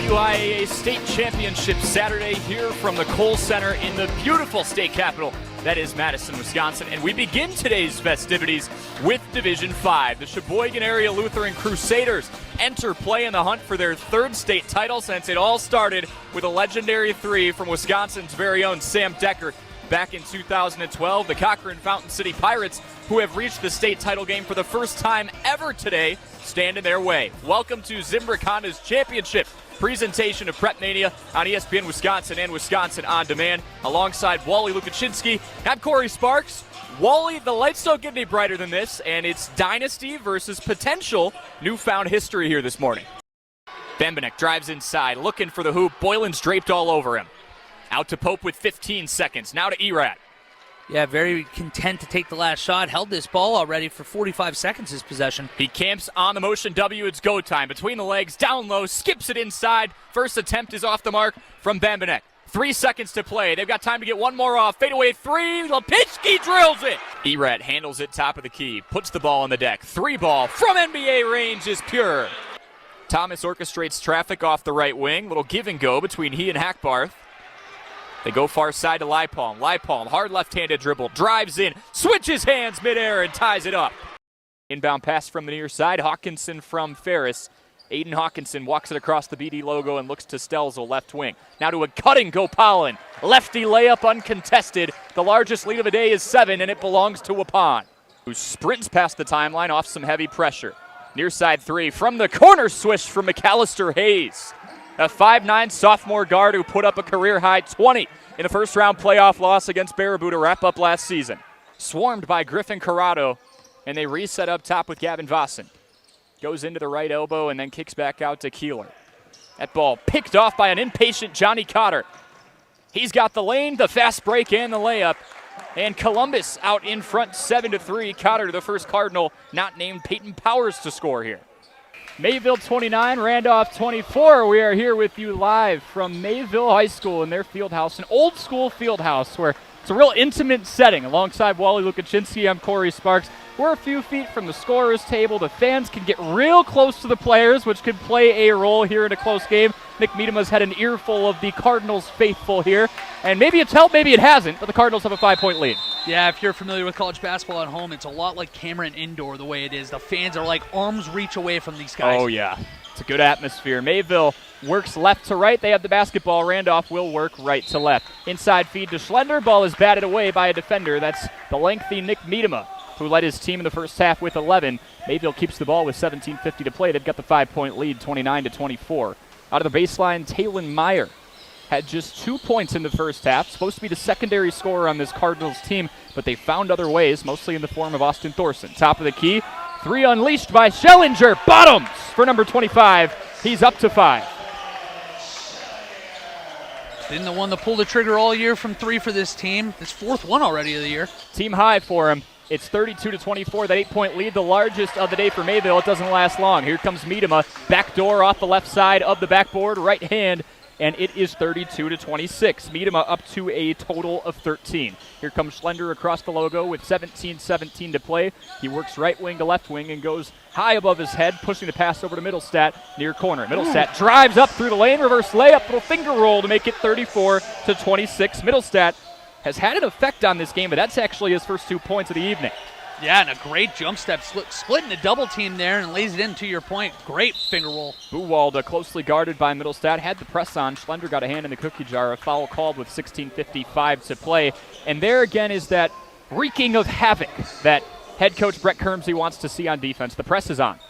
WIAA State Championship Saturday here from the Kohl Center in the beautiful state capital that is Madison, Wisconsin. And we begin today's festivities with Division 5. The Sheboygan Area Lutheran Crusaders enter play in the hunt for their third state title since it all started with a legendary three from Wisconsin's very own Sam Decker back in 2012. The Cochran Fountain City Pirates, who have reached the state title game for the first time ever today, stand in their way. Welcome to Zimbrick Honda's championship presentation of Prep Mania on ESPN Wisconsin and Wisconsin On Demand. Alongside Wally Lukaczynski, I'm Cory Sparks. Wally, the lights don't get any brighter than this, and it's dynasty versus potential newfound history here this morning. Bembenek drives inside, looking for the hoop. Boylan's draped all over him. Out to Pope with 15 seconds. Now to Erat. Yeah, very content to take the last shot. Held this ball already for 45 seconds his possession. He camps on the motion W. It's go time. Between the legs, down low, skips it inside. First attempt is off the mark from Bembenek. 3 seconds to play. They've got time to get one more off. Fadeaway three. Lipinski drills it. Erat handles it top of the key. Puts the ball on the deck. Three ball from NBA range is pure. Thomas orchestrates traffic off the right wing. Little give and go between he and Hackbarth. They go far side to Leipalm. Leipalm, hard left-handed dribble, drives in, switches hands midair and ties it up. Inbound pass from the near side. Hawkinson from Ferris. Aiden Hawkinson walks it across the BD logo and looks to Stelzel, left wing. Now to a cutting Gopalin. Lefty layup uncontested. The largest lead of the day is 7, and it belongs to Waupun, who sprints past the timeline off some heavy pressure. Near side three from the corner swish from McAllister Hayes. A 5'9 sophomore guard who put up a career-high 20 in the first-round playoff loss against Baraboo to wrap up last season. Swarmed by Griffin Corrado, and they reset up top with Gavin Vossen. Goes into the right elbow and then kicks back out to Keeler. That ball picked off by an impatient Johnny Cotter. He's got the lane, the fast break, and the layup. And Columbus out in front 7-3. Cotter, the first Cardinal, not named Peyton Powers to score here. Mayville 29, Randolph 24. We are here with you live from Mayville High School in their field house, an old school field house where it's a real intimate setting. Alongside Wally Lukaczynski, I'm Cory Sparks. We're a few feet from the scorer's table. The fans can get real close to the players, which could play a role here in a close game. Nick Miedema's had an earful of the Cardinals faithful here. And maybe it's helped, maybe it hasn't, but the Cardinals have a 5-point lead. Yeah, if you're familiar with college basketball at home, it's a lot like Cameron Indoor the way it is. The fans are like arm's reach away from these guys. Oh, yeah. It's a good atmosphere. Mayville works left to right. They have the basketball. Randolph will work right to left. Inside feed to Schlender. Ball is batted away by a defender. That's the lengthy Nick Miedema, who led his team in the first half with 11. Mayville keeps the ball with 17:50 to play. They've got the 5-point lead, 29-24. Out of the baseline, Talon Meyer had just 2 points in the first half. Supposed to be the secondary scorer on this Cardinals team, but they found other ways, mostly in the form of Austin Thorson. Top of the key, three unleashed by Schellinger. Bottoms for number 25. He's up to 5. Been the one to pull the trigger all year from three for this team. His fourth one already of the year. Team high for him. It's 32-24, that 8-point lead, the largest of the day for Mayville. It doesn't last long. Here comes Miedema, backdoor off the left side of the backboard, right hand, and it is 32-26. Miedema up to a total of 13. Here comes Schlender across the logo with 17-17 to play. He works right wing to left wing and goes high above his head, pushing the pass over to Middlestat near corner. Middlestat drives up through the lane, reverse layup, little finger roll to make it 34-26. Middlestat has had an effect on this game, but that's actually his first 2 points of the evening. Yeah, and a great jump step, splitting the double team there and lays it in, to your point. Great finger roll. Buwalda closely guarded by Middlestat, had the press on. Schlender got a hand in the cookie jar. A foul called with 16:55 to play. And there again is that wreaking of havoc that head coach Brett Kermsey wants to see on defense. The press is on.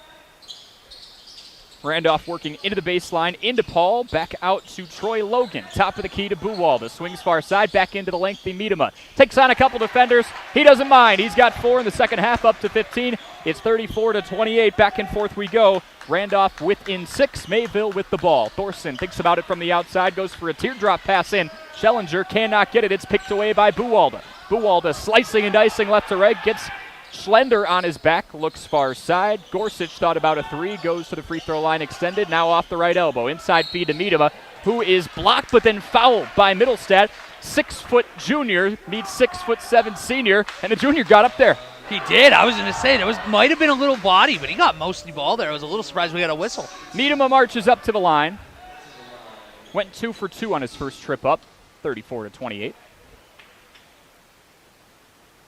Randolph working into the baseline, into Paul, back out to Troy Logan. Top of the key to Buwalda. Swings far side, back into the lengthy Miedema. Takes on a couple defenders. He doesn't mind. He's got 4 in the second half, up to 15. It's 34-28. Back and forth we go. Randolph within 6. Mayville with the ball. Thorson thinks about it from the outside, goes for a teardrop pass in. Schellinger cannot get it. It's picked away by Buwalda. Buwalda slicing and dicing left to right, gets Schlender on his back, looks far side. Gorsuch thought about a three, goes to the free throw line extended, now off the right elbow. Inside feed to Miedema, who is blocked but then fouled by Middlestat. 6-foot junior meets 6'7" senior, and the junior got up there. He did. I was going to say, might have been a little body, but he got most of the ball there. I was a little surprised we got a whistle. Miedema marches up to the line. went 2 for 2 on his first trip up, 34-28.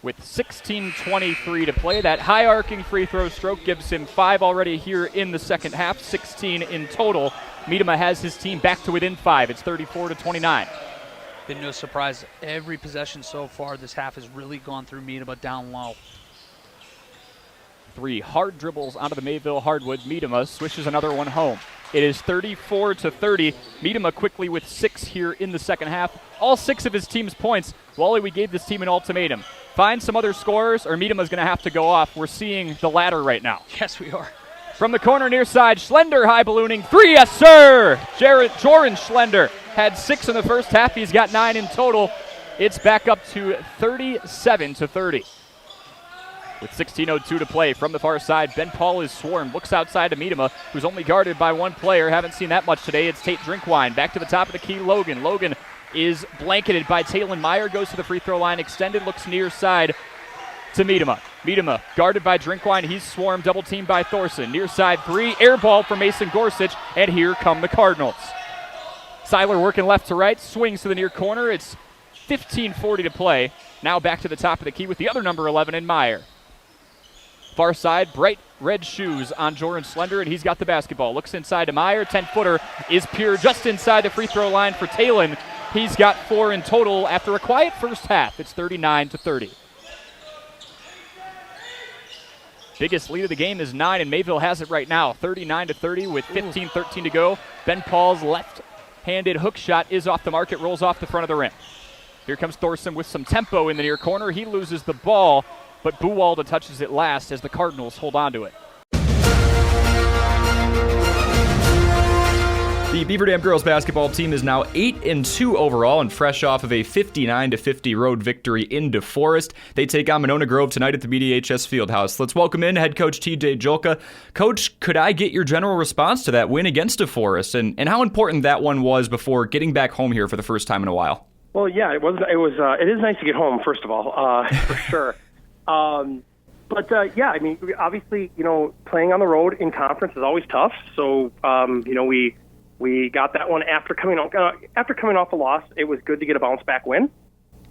With 16:23 to play, that high arcing free throw stroke gives him 5 already here in the second half, 16 in total. Miedema has his team back to within 5. It's 34-29. Been no surprise. Every possession so far this half has really gone through Miedema down low. 3 hard dribbles onto the Mayville hardwood. Miedema swishes another one home. It is 34-30. Miedema quickly with 6 here in the second half. All 6 of his team's points. Wally, we gave this team an ultimatum. Find some other scorers or Miedema's going to have to go off. We're seeing the latter right now. Yes, we are. From the corner near side, Schlender high ballooning. 3, yes sir! Joran Schlender had 6 in the first half. He's got 9 in total. It's back up to 37-30. With 16:02 to play from the far side, Ben Paul is swarmed. Looks outside to Miedema, who's only guarded by one player. Haven't seen that much today. It's Tate Drinkwine. Back to the top of the key, Logan. Logan is blanketed by Talon Meyer. Goes to the free throw line, extended, looks near side to Miedema. Miedema guarded by Drinkwine. He's swarmed, double teamed by Thorson. Near side 3, air ball for Mason Gorsuch, and here come the Cardinals. Seiler working left to right, swings to the near corner. It's 15:40 to play. Now back to the top of the key with the other number 11 in Meyer. Far side, bright red shoes on Joran Schlender, and he's got the basketball. Looks inside to Meyer. 10-footer is pure just inside the free throw line for Talon. He's got 4 in total after a quiet first half. It's 39-30. Biggest lead of the game is 9, and Mayville has it right now, 39-30 with 15:13 to go. Ben Paul's left-handed hook shot is off the mark. It rolls off the front of the rim. Here comes Thorson with some tempo in the near corner. He loses the ball, but Buwalda touches it last as the Cardinals hold on to it. The Beaver Dam girls basketball team is now 8-2 overall and fresh off of a 59-50 road victory in DeForest. They take on Monona Grove tonight at the BDHS Fieldhouse. Let's welcome in head coach TJ Julka. Coach, could I get your general response to that win against DeForest and how important that one was before getting back home here for the first time in a while? Well, yeah, it is nice to get home, first of all, for sure. Yeah, I mean, obviously, playing on the road in conference is always tough. So, we got that one after coming off a loss. It was good to get a bounce back win.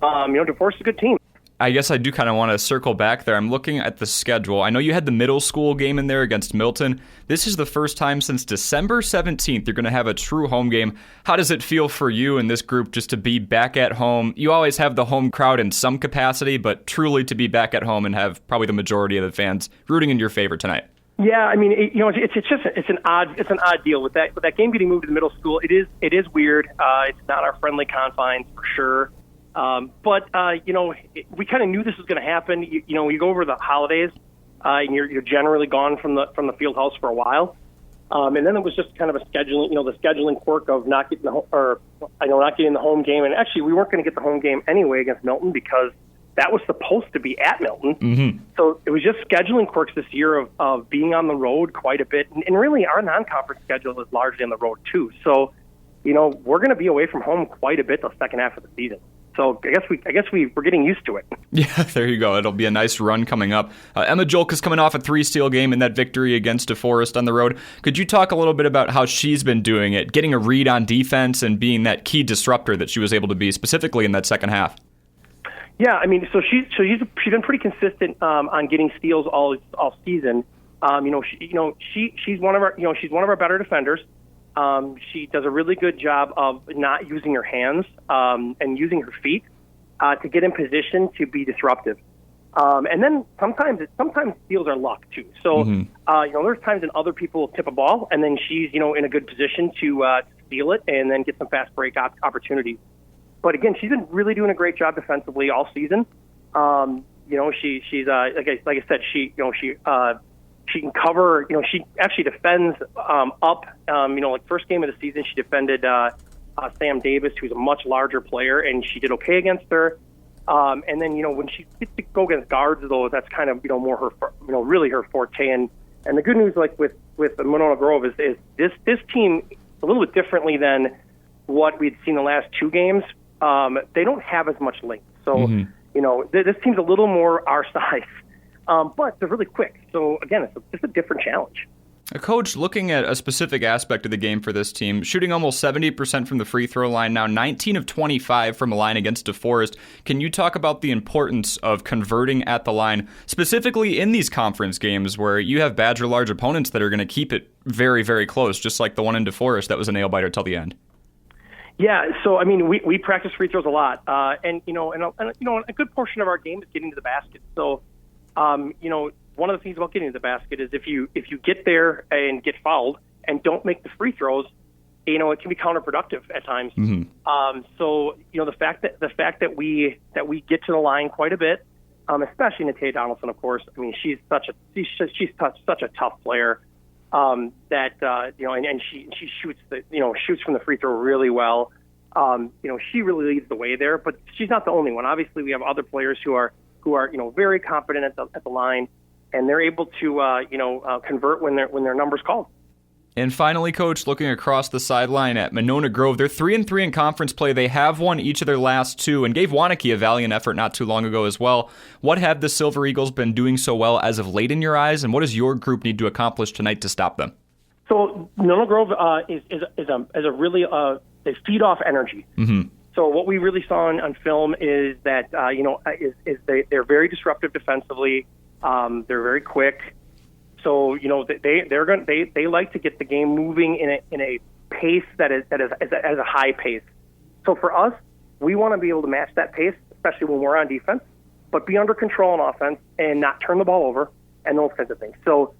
DeForest is a good team. I guess I do kind of want to circle back there. I'm looking at the schedule. I know you had the middle school game in there against Milton. This is the first time since December 17th you're going to have a true home game. How does it feel for you and this group just to be back at home? You always have the home crowd in some capacity, but truly to be back at home and have probably the majority of the fans rooting in your favor tonight. Yeah, I mean, it's an odd deal with that game getting moved to the middle school. It is weird. It's not our friendly confines for sure. We kind of knew this was going to happen. You go over the holidays, and you're generally gone from the field house for a while. And then it was just kind of a scheduling, the scheduling quirk of not getting not getting the home game. And actually, we weren't going to get the home game anyway against Milton because that was supposed to be at Milton. Mm-hmm. So it was just scheduling quirks this year of being on the road quite a bit. And really, our non-conference schedule is largely on the road too. So, we're going to be away from home quite a bit the second half of the season. So I guess we're getting used to it. Yeah, there you go. It'll be a nice run coming up. Emma Julka's coming off a 3-steal game in that victory against DeForest on the road. Could you talk a little bit about how she's been doing it, getting a read on defense and being that key disruptor that she was able to be specifically in that second half? Yeah, I mean, so she's been pretty consistent on getting steals all season. She's one of our better defenders. She does a really good job of not using her hands and using her feet to get in position to be disruptive. And then sometimes steals are luck too. So there's times when other people tip a ball and then she's in a good position to steal it and then get some fast break opportunities. But again, she's been really doing a great job defensively all season. She's like I said, she can cover. She actually defends up. First game of the season, she defended Sam Davis, who's a much larger player, and she did okay against her. And then when she gets to go against guards, though, that's kind of more her, really her forte. And the good news, like with Monona Grove, is this team a little bit differently than what we'd seen the last two games. They don't have as much length, so this team's a little more our size. But they're really quick. So, again, it's a different challenge. Coach, looking at a specific aspect of the game for this team, shooting almost 70% from the free throw line now, 19 of 25 from a line against DeForest. Can you talk about the importance of converting at the line, specifically in these conference games where you have Badger large opponents that are going to keep it very, very close, just like the one in DeForest that was a nail-biter till the end? Yeah, so I mean, we practice free throws a lot, and a good portion of our game is getting to the basket. So, one of the things about getting to the basket is if you get there and get fouled and don't make the free throws, it can be counterproductive at times. Mm-hmm. So the fact that we get to the line quite a bit, especially Natea Donaldson, of course. I mean, she's such a tough player. And she shoots from the free throw really well. She really leads the way there, but she's not the only one. Obviously, we have other players who are very confident at the line, and they're able to convert when their number's called. And finally, Coach, looking across the sideline at Monona Grove, they're 3-3 in conference play. They have won each of their last two and gave Waunakee a valiant effort not too long ago as well. What have the Silver Eagles been doing so well as of late in your eyes, and what does your group need to accomplish tonight to stop them? So Monona Grove is a really they feed off energy. Mm-hmm. So what we really saw on film is that they're very disruptive defensively. They're very quick. So they like to get the game moving in a pace that is a high pace. So for us, we want to be able to match that pace, especially when we're on defense, but be under control on offense and not turn the ball over and those kinds of things. So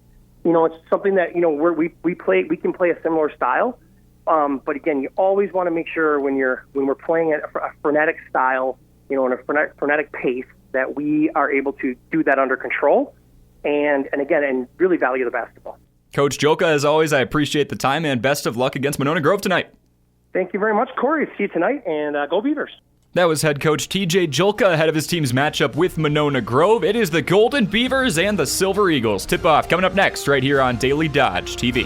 it's something that we can play a similar style, but again, you always want to make sure when we're playing at a frenetic style, in a frenetic pace, that we are able to do that under control. And really value the basketball. Coach Joka, as always, I appreciate the time, and best of luck against Monona Grove tonight. Thank you very much, Cory. See you tonight, and go Beavers. That was head coach TJ Joka ahead of his team's matchup with Monona Grove. It is the Golden Beavers and the Silver Eagles. Tip-off coming up next right here on Daily Dodge TV.